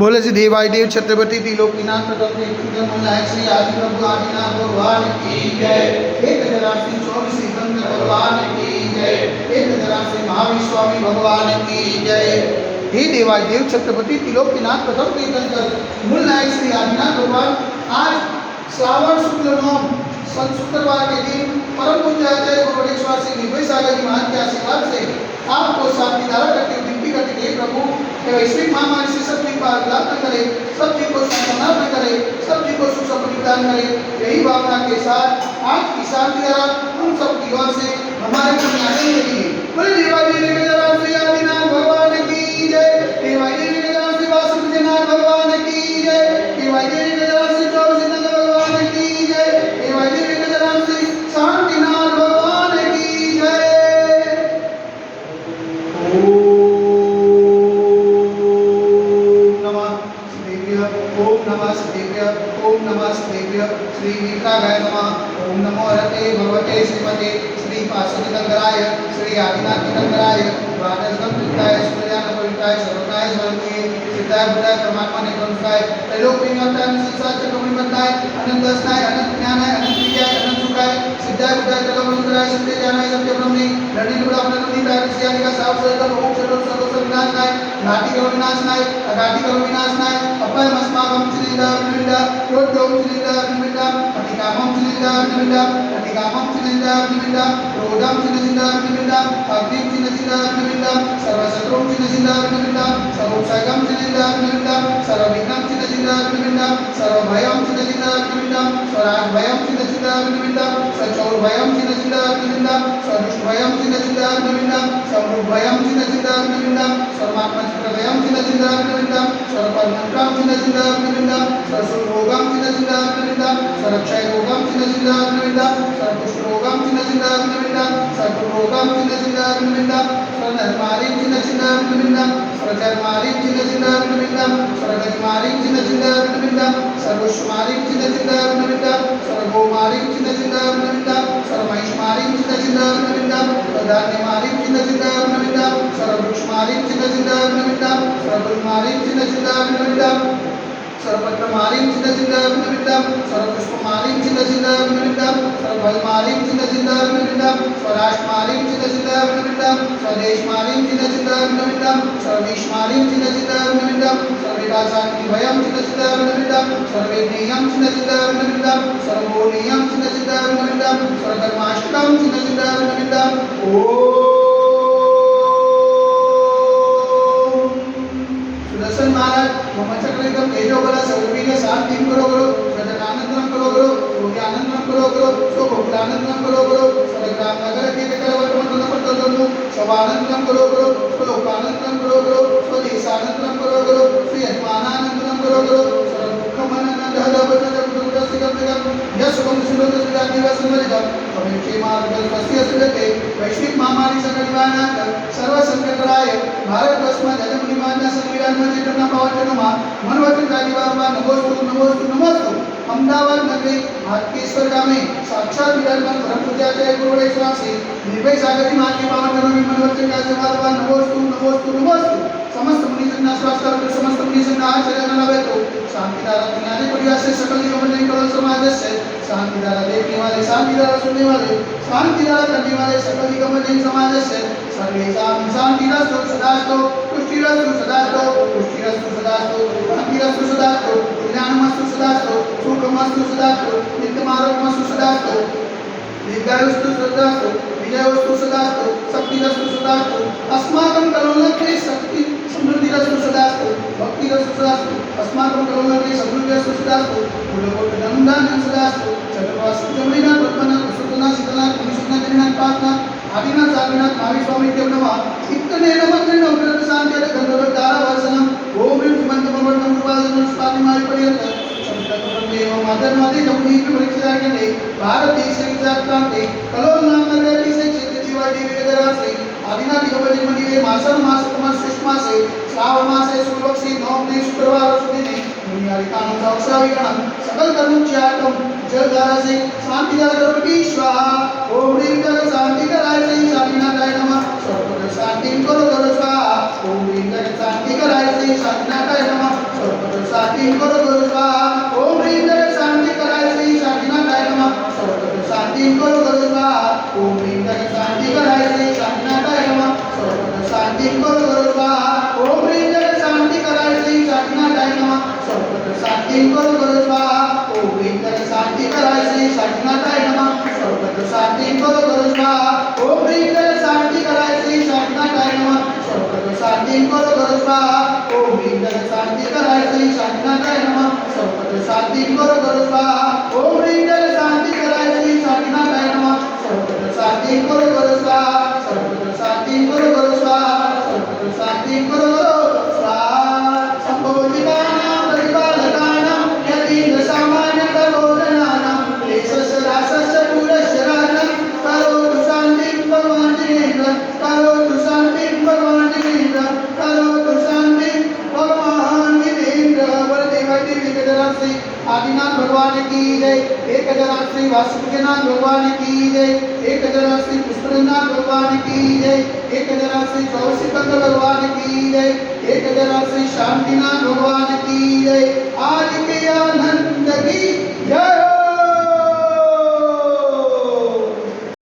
बोले श्री देवाय देव छत्रपति त्रिलोकीनाथ प्रकट श्री आदि प्रभु आदिनाथ भगवान की जय। एक हजार श्री चौबीस सिकंदर भगवान की जय। एक हजार श्री महावीर स्वामी भगवान की जय। हे देवाय देव छत्रपति त्रिलोकीनाथ प्रथम तीर्थंकर मूल नायक श्री आदिनाथ भगवान, आज श्रावण शुक्ल नवम शुक्रवार के दिन परम पूज्य आचार्य गुरुवरेश्वर श्री निर्भय सागर जी महाराज के आशीर्वाद से आपको शांति धारा करते हुए विनती करते हैं, प्रभु वैश्विक महामारी से सब जीव का लाभ न करे, सब जीव को संभावना न करे, सब जीव को सुख समृद्धि प्रदान करे। यही भावना के साथ आज की शांति धारा हम सब की ओर से हमारे मन में आने लगी। बोले देवाय देव श्री आदिनाथ भगवान की जय। देवाय देव श्री वासुदेवनाथ भगवान की जय। देवाय देव श्री चौबीस भगवान की जय। देवाय देव श्री शांतिनाथ भगवान की जय। ओम नमः शिवेभ्य श्री विक्रागाय नमः। ओम नमो हरते भगवते श्रीमते श्री पार्श्वतीर्थंकराय श्री आदिनाथ तीर्थंकराय द्वादशगंधाय सूर्यानपवित्राय सर्वकाय सर्वज्ञ सिद्धाय बुद्धाय परमात्मा निरंजनाय त्रैलोक्यनाथाय संसार चक्रमणिबंधाय अनंतस्नाय अनंत ज्ञानाय अनंत विद्याय अनंत सुखाय सिद्धाय बुद्धाय त्रैलोक्यनाथाय सत्य ज्ञानाय सत्य ब्रह्मणे रणि गुण अपने नीताय श्री का साफ सदा मोक्ष सर्व विनाशनाय घाटी करो विनाशनाय अघाटी करो विनाशनाय अपाय मस्माकं चिलिंदा विनिंदा क्रोधों चिलिंदा विनिंदा अतिकामं चिलिंदा विनिंदा अतिकामं चिलिंदा विनिंदा क्रोधं चिलिंदा विनिंदा अग्निं चिलिंदा विनिंदा सर्वशत्रुं चिलिंदा विनिंदा सर्वोपसायकं चिलिंदा विनिंदा सर्वविघ्नं चिलिंदा विनिंदा सर्वभयं चिलिंदा विनिंदा स्वराजभयं चिलिंदा विनिंदा सचौरभयं चिलिंदा विनिंदा सदुष्टभयं चिलिंदा विनिंदा समृद्धभयं चिलिंदा विनिंदा सर्वात्मचित्रभयं चिलिंदा विनिंदा सर्वपरमंत्रं चिलिंदा विनिंदा सर्वसुरोगं चिलिंदा विनिंदा सर्वक्षयरोगं चिलिंदा विनिंदा सर्वकुष्ठरोगं चिलिंदा विनिंदा सर्वरोगं चिलिंदा विनिंदा सर्वधर्मारिं चिलिंदा विनिंदा सर्वधर्मारिं चिलिंदा विनिंदा सर्वगतिमारिं चिलिंदा विनिंदा सर्वोष्मारिं चिलिंदा विनिंदा सर्वगोमारिं चिलिंदा विनिंदा सर्वमहिष्मारिं चिलिंदा विनिंदा सर्वधान्यमारिं चिलिंदा विनिंदा सर्ववृक्षमारिं चिलिंदा विनिंदा सर्वफलमारिं चिलिंदा विनिंदा सर्वपत्रमारिं चिलिंदा विनिंदा सर्वपुष्पमारिं चिलिंदा विनिंदा सर्वफलमारिं चिलिंदा विनिंदा स्वराष्ट्रमारिं चिलिंदा विनिंदा स्वदेशमारिं चिलिंदा विनिंदा सर्वेशमारिं चिलिंदा विनिंदा सर्वेदासान्निभयं चिलिंदा विनिंदा सर्वेज्ञेयं चिलिंदा विनिंदा सर्वोनीयं चिलिंदा विनिंदा सर्वधर्माष्टकं चिलिंदा विनिंदा। सुदर्शन महाराज ब्रह्मचक्र तेजो बल सर्वीर्य शांति करो करो सजनानंदम करो करो योग्यानंदम करो करो स्वभोक्तानंदम करो करो सदग्राम नगर के करवर्तमान पत्तदनु शवानंदम करो करो स्वलोकानंदम करो करो स्वदेशानंदम करो करो श्रीयजमानानंदम करो करो सर्वदुःखमनंद यशकं सुरदसुरादिवसमरिदं कमेक्षेमार्गस्य सुरते वैश्विक महामारी संकटनिवारणार्थ सर्व संकटराय भारतवर्षમાં જનમનિમાનના સંવિધાનમાં જેટલા પાવનજનોમાં મનવચન કાર્યવાહમાં નમોસ્તુ નમોસ્તુ નમોસ્તુ અમદાવાદ નગરી હાટકેશ્વર ગામે સાક્ષાત વિરાજમાન પરમ પૂજ્યાચાર્ય ગુરુવરેશ્વર શ્રી નિર્ભય સાગરજી મહારાજની પાવનજનોની મનવચન કાર્યવાહમાં નમોસ્તુ નમોસ્તુ નમોસ્તુ समस्त मुनिजन स्वास्थ्य और समस्त मुनिजन आचरण लवे तो शांतिधारा दुनिया परिवार से सकल निगमन कल समाज से शांतिधारा देखने वाले शांतिधारा सुनने वाले शांतिधारा करने वाले सकल निगमन समाज से सर्वेषां शांतिरस्तु सदास्तु पुष्टिरस्तु सदास्तु पुष्टिरस्तु सदास्तु शांतिरस्तु सदास्तु ज्ञानमस्तु सदास्तु सुखमस्तु सदास्तु नित्यमारोग्यमस्तु सदास्तु दीर्घायुस्तु सदास्तु विजयोस्तु सदास्तु शक्तिरस्तु सदास्तु अस्माकं कलोलके शक्ति समृद्धिरस्तु सदास्तु भक्तिरस्तु सदास्तु अस्माकं कलोलके समृद्धिरस्तु सदास्तु मूलकोटि सदास्तु चतुर्वासु जमैना पद्मना कुसुतना शीतला कुनिसुतना जनिना पातना आदिनाथ साधनाथ महावीर स्वामी देव नमः इतने नमः नवग्रह शांति गंधर्व तारा वर्षणम ओम ह्रीं मंत्र प्रवर्तन उपासना स्वादिमाय पर्यंत देव माधर्मादि जमुनी परीक्षा के भारत देश के प्रांते कलोल नाम नगर से क्षेत्र देवा देवी गदरासे आदिनाथ दिगंबर मंदिर मासन मास कुमार श्रेष्ठ मासे श्रावण मासे शुक्लपक्षी नवमे शुक्रवार सुदिने मुनियारिकानं साक्षाविगणं सकल कर्मचार्यं जलधारा से शांतिधारा करोति स्वाहा ओम ह्रीं जल शांति कराय से शांतिनाथाय नमः सर्वत्र शांति करो करो स्वाहा ओम ह्रीं जल शांति कराय से शांतिनाथाय नमः शांति करो गुरु स्वाहा ओम ह्रीं जगत शांति कराय श्री शांतिनाथाय नमः सर्वत्र शांति करो गुरु स्वाहा ओम ह्रीं जगत शांति कराय श्री शांतिनाथाय नमः सर्वत्र शांति करो गुरु स्वाहा ओम ह्रीं जगत शांति कराय श्री शांतिनाथाय नमः सर्वत्र शांति करो गुरु स्वाहा ओम ह्रीं जगत शांति कराय श्री शांतिनाथाय नमः सर्वत्र शांति करो गुरु स्वाहा ओम ह्रीं जगत शांति कराय श्री शांतिनाथाय नमः सर्वत्र शांति करो गुरु स्वाहा ओम ह्रीं जगत शांति कराय श्री शांतिनाथाय नमः सर्वत्र शांति करो गुरु स्वाहा ओम ह्रीं जगत शांति कराय श्री शांतिनाथाय नमः सर्वत्र शांति करो गुरु स्वाहा सर्वत्र शांति करो गुरु स्वाहा सर्वत्र शांति करो गुरु स्वाहा संबोधितानां परिपालकानां यतीन्द्र सामान्यतबोधनानां क्लेशस्य रासस्य पुरश्चराणां करोतु शान्तिं भगवान् जिनेन्द्र करोतु शान्तिं भगवान् जिनेन्द्र करोतु शान्तिं भगवान् जिनेन्द्र वरदेवती विगतराश्री आदिनाथ भगवान की जय एक हजार श्री वासुदेवनाथ भगवान की जय एक हजार श्री पुष्पनाथ भगवान की जय एक हजार श्री चौसिकंद भगवान की जय एक हजार श्री शांतिनाथ भगवान की जय आज